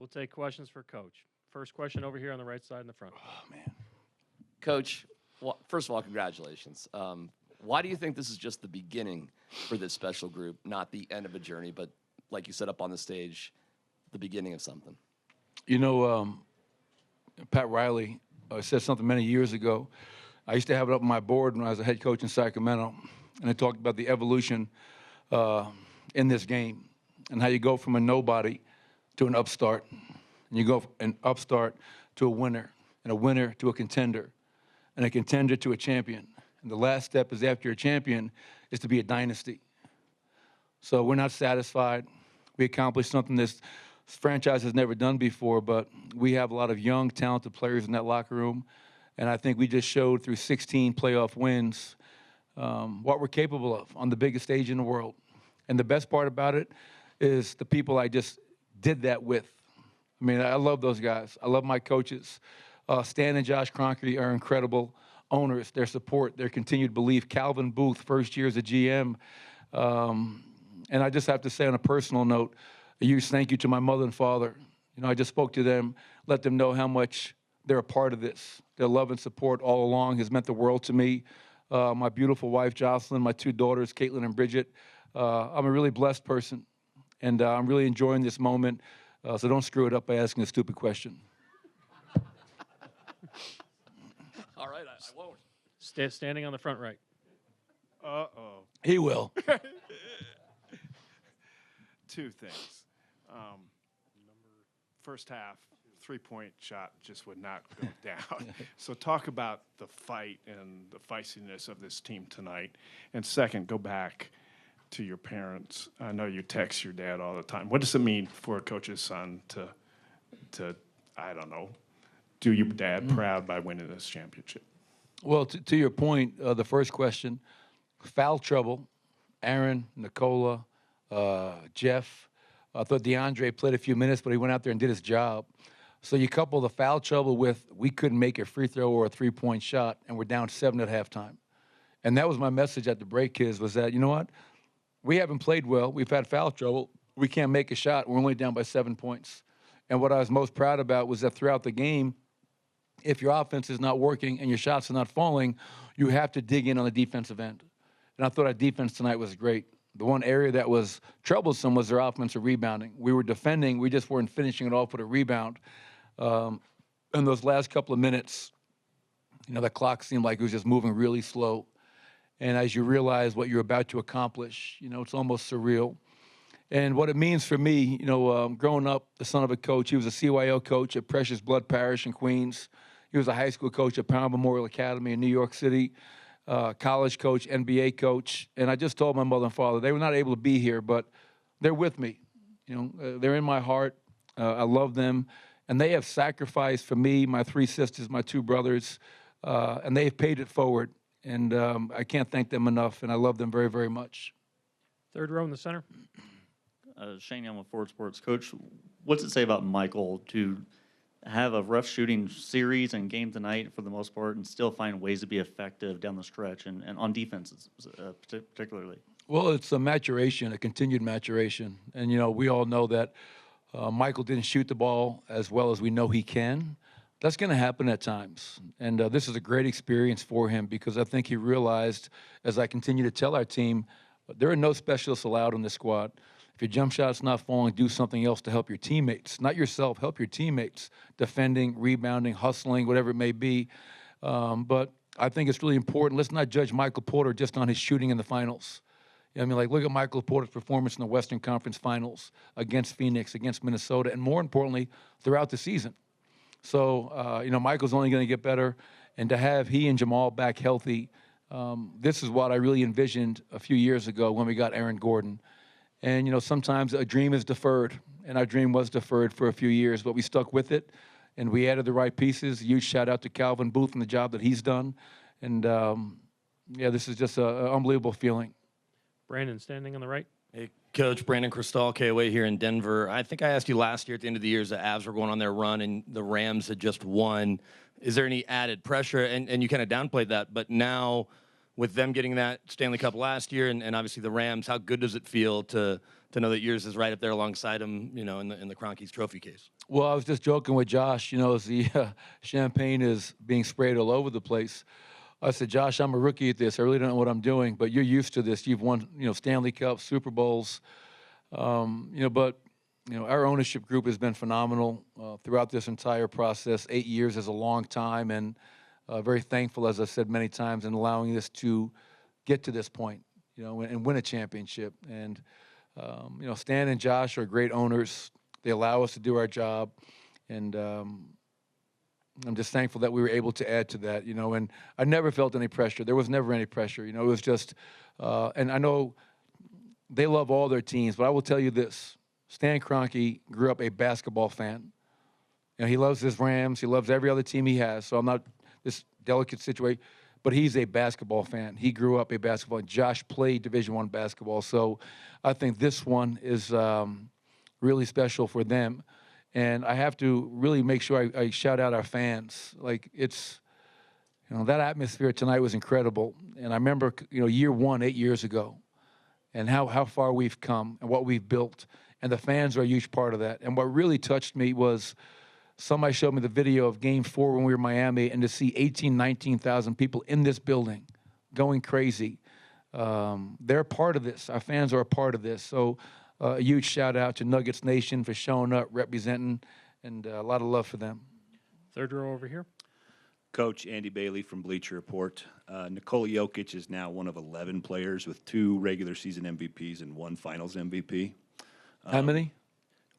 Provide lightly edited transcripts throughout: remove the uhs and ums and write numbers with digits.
We'll take questions for Coach. First question over here on the right side in the front. Oh, man. Coach, well, first of all, congratulations. Why do you think this is just the beginning for this special group, not the end of a journey, but like you said up on the stage, the beginning of something? You know, Pat Riley said something many years ago. I used to have it up on my board when I was a head coach in Sacramento, and I talked about the evolution in this game and how you go from a nobody to an upstart, and you go from an upstart to a winner, and a winner to a contender, and a contender to a champion. And the last step is after a champion is to be a dynasty. So we're not satisfied. We accomplished something this franchise has never done before, but we have a lot of young, talented players in that locker room. And I think we just showed through 16 playoff wins what we're capable of on the biggest stage in the world. And the best part about it is the people I just did that with. I mean, I love those guys. I love my coaches. Stan and Josh Kroenke are incredible owners. Their support, their continued belief. Calvin Booth, first year as a GM. And I just have to say on a personal note, a huge thank you to my mother and father. You know, I just spoke to them, let them know how much they're a part of this. Their love and support all along has meant the world to me. My beautiful wife, Jocelyn, my two daughters, Caitlin and Bridget. I'm a really blessed person, and I'm really enjoying this moment. So don't screw it up by asking a stupid question. All right, I won't. Standing on the front right. Uh-oh. He will. Two things. First half, three-point shot just would not go down. So talk about the fight and the feistiness of this team tonight. And second, go back to your parents. I know you text your dad all the time. What does it mean for a coach's son to I don't know, do your dad proud by winning this championship? Well, to your point, the first question, foul trouble, Aaron, Nicola, Jeff. I thought DeAndre played a few minutes, but he went out there and did his job. So you couple the foul trouble with we couldn't make a free throw or a three-point shot, and we're down 7 at halftime. And that was my message at the break, kids, was that, you know what? We haven't played well. We've had foul trouble. We can't make a shot. We're only down by 7 points. And what I was most proud about was that throughout the game, if your offense is not working and your shots are not falling, you have to dig in on the defensive end. And I thought our defense tonight was great. The one area that was troublesome was their offensive rebounding. We were defending. We just weren't finishing it off with a rebound. In those last couple of minutes, you know, the clock seemed like it was just moving really slow. And as you realize what you're about to accomplish, you know, it's almost surreal. And what it means for me, you know, growing up, the son of a coach, he was a CYO coach at Precious Blood Parish in Queens. He was a high school coach at Pound Memorial Academy in New York City. College coach, NBA coach, and I just told my mother and father they were not able to be here, but they're with me. You know, they're in my heart. I love them, and they have sacrificed for me, my 3 sisters, my 2 brothers, and they've paid it forward. And I can't thank them enough, and I love them very, very much. Third row in the center. Shane Young with Ford Sports. Coach, what's it say about Michael to have a rough shooting series and game tonight for the most part and still find ways to be effective down the stretch and on defense particularly? Well, it's a maturation, a continued maturation. And, you know, we all know that Michael didn't shoot the ball as well as we know he can. That's going to happen at times. And this is a great experience for him because I think he realized, as I continue to tell our team, there are no specialists allowed in this squad. If your jump shot's not falling, do something else to help your teammates. Not yourself, help your teammates. Defending, rebounding, hustling, whatever it may be. But I think it's really important. Let's not judge Michael Porter just on his shooting in the finals. You know, I mean, like, look at Michael Porter's performance in the Western Conference Finals against Phoenix, against Minnesota, and more importantly, throughout the season. So, you know, Michael's only going to get better. And to have he and Jamal back healthy, this is what I really envisioned a few years ago when we got Aaron Gordon. And, you know, sometimes a dream is deferred, and our dream was deferred for a few years, but we stuck with it, and we added the right pieces. A huge shout-out to Calvin Booth and the job that he's done. And, yeah, this is just an unbelievable feeling. Brandon, standing on the right. Hey, Coach, Brandon Cristal, KOA here in Denver. I think I asked you last year at the end of the year as the Avs were going on their run and the Rams had just won. Is there any added pressure? And you kind of downplayed that, but now with them getting that Stanley Cup last year and obviously the Rams, how good does it feel to to know that yours is right up there alongside him, in the Kroenke's trophy case? Well, I was just joking with Josh, as the champagne is being sprayed all over the place. I said, Josh, I'm a rookie at this. I really don't know what I'm doing, but you're used to this. You've won, Stanley Cups, Super Bowls, but our ownership group has been phenomenal throughout this entire process. 8 years is a long time, and very thankful, as I said many times, in allowing this to get to this point, and win a championship. And, Stan and Josh are great owners. They allow us to do our job, and I'm just thankful that we were able to add to that, and I never felt any pressure. There was never any pressure, it was just, and I know they love all their teams, but I will tell you this. Stan Kroenke grew up a basketball fan. He loves his Rams. He loves every other team he has, so I'm not this delicate situation, but he's a basketball fan. He grew up a basketball fan. Josh played Division I basketball, so I think this one is really special for them. And I have to really make sure I shout out our fans. Like, it's, that atmosphere tonight was incredible. And I remember, year one, 8 years ago, and how far we've come and what we've built. And the fans are a huge part of that. And what really touched me was somebody showed me the video of Game 4 when we were in Miami, and to see 19,000 people in this building going crazy. They're part of this. Our fans are a part of this. So a huge shout out to Nuggets Nation for showing up, representing, and a lot of love for them. Third row over here. Coach Andy Bailey from Bleacher Report. Nikola Jokic is now one of 11 players with 2 regular season MVPs and 1 finals MVP. How many?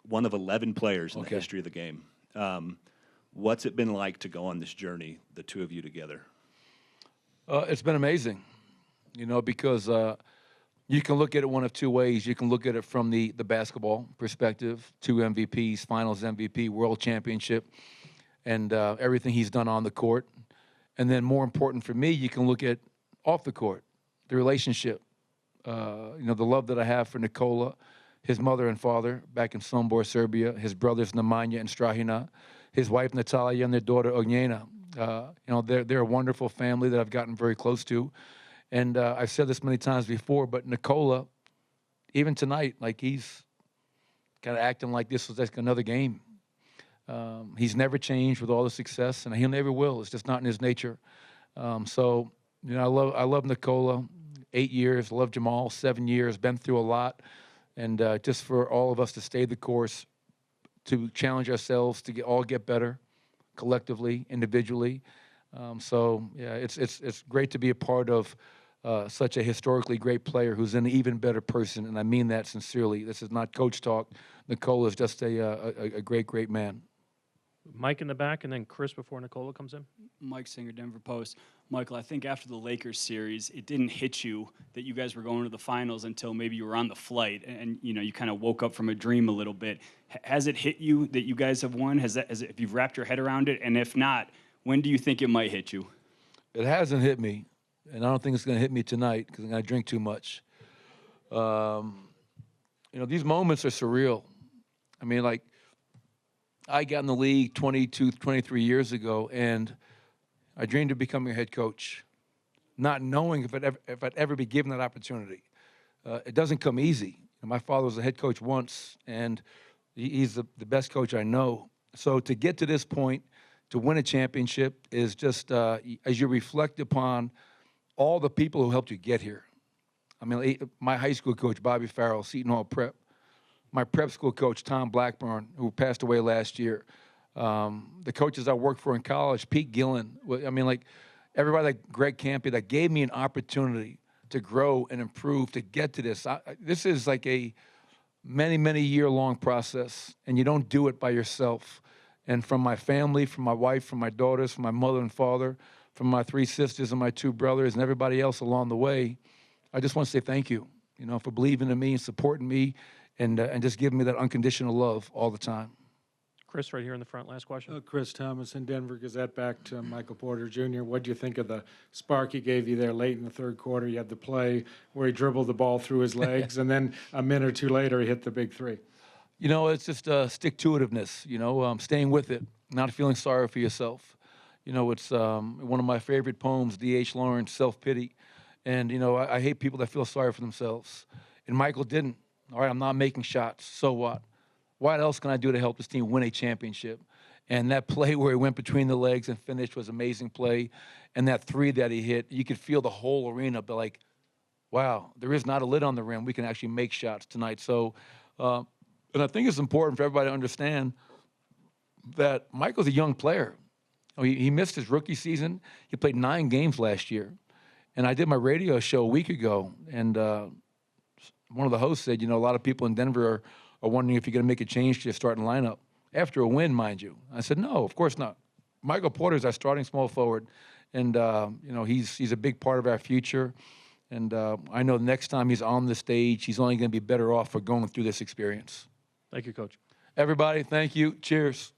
One of 11 players in the Okay. history of the game. What's it been like to go on this journey, the two of you together? It's been amazing, because you can look at it one of two ways. You can look at it from the basketball perspective, 2 MVPs, finals MVP, world championship, and everything he's done on the court. And then more important for me, you can look at off the court, the relationship, the love that I have for Nikola, his mother and father back in Sombor, Serbia, his brothers Nemanja and Strahina, his wife Natalia and their daughter Ognjena. They're a wonderful family that I've gotten very close to. And I've said this many times before, but Nikola, even tonight, like, he's kind of acting like this was like another game. He's never changed with all the success, and he never will. It's just not in his nature. So, I love Nikola. 8 years, love Jamal. 7 years, been through a lot. And just for all of us to stay the course, to challenge ourselves, to all get better collectively, individually. It's great to be a part of such a historically great player who's an even better person, and I mean that sincerely. This is not coach talk. Nikola is just a great, great man. Mike in the back, and then Chris before Nikola comes in. Mike Singer, Denver Post. Michael, I think after the Lakers series, it didn't hit you that you guys were going to the finals until maybe you were on the flight, and you kind of woke up from a dream a little bit. Has it hit you that you guys have won? If you've wrapped your head around it, and if not, when do you think it might hit you? It hasn't hit me, and I don't think it's going to hit me tonight because I'm going to drink too much. These moments are surreal. I mean, like, I got in the league 22, 23 years ago, and I dreamed of becoming a head coach, not knowing if I'd ever be given that opportunity. It doesn't come easy. My father was a head coach once, and he's the best coach I know. So to get to this point, to win a championship, is just, as you reflect upon all the people who helped you get here. I mean, my high school coach, Bobby Farrell, Seton Hall Prep. My prep school coach, Tom Blackburn, who passed away last year. The coaches I worked for in college, Pete Gillen. I mean, like, everybody like Greg Campy that gave me an opportunity to grow and improve, to get to this. This is like a many, many year-long process, and you don't do it by yourself. And from my family, from my wife, from my daughters, from my mother and father, from my 3 sisters and my 2 brothers and everybody else along the way, I just want to say thank you, for believing in me and supporting me, and just giving me that unconditional love all the time. Chris, right here in the front, last question. Chris Thomas in Denver Gazette. Back to Michael Porter Jr. What do you think of the spark he gave you there late in the third quarter? You had the play where he dribbled the ball through his legs, and then a minute or two later he hit the big 3. It's just stick-to-itiveness, staying with it, not feeling sorry for yourself. It's one of my favorite poems, D.H. Lawrence, Self-Pity. And, I hate people that feel sorry for themselves. And Michael didn't. All right, I'm not making shots. So what? What else can I do to help this team win a championship? And that play where he went between the legs and finished was amazing play. And that three that he hit, you could feel the whole arena be like, wow, there is not a lid on the rim. We can actually make shots tonight. So, and I think it's important for everybody to understand that Michael's a young player. He missed his rookie season. He played 9 games last year. And I did my radio show a week ago, and one of the hosts said, a lot of people in Denver are wondering if you're going to make a change to your starting lineup. After a win, mind you. I said, no, of course not. Michael Porter is our starting small forward, and he's a big part of our future. And I know the next time he's on the stage, he's only going to be better off for going through this experience. Thank you, Coach. Everybody, thank you. Cheers.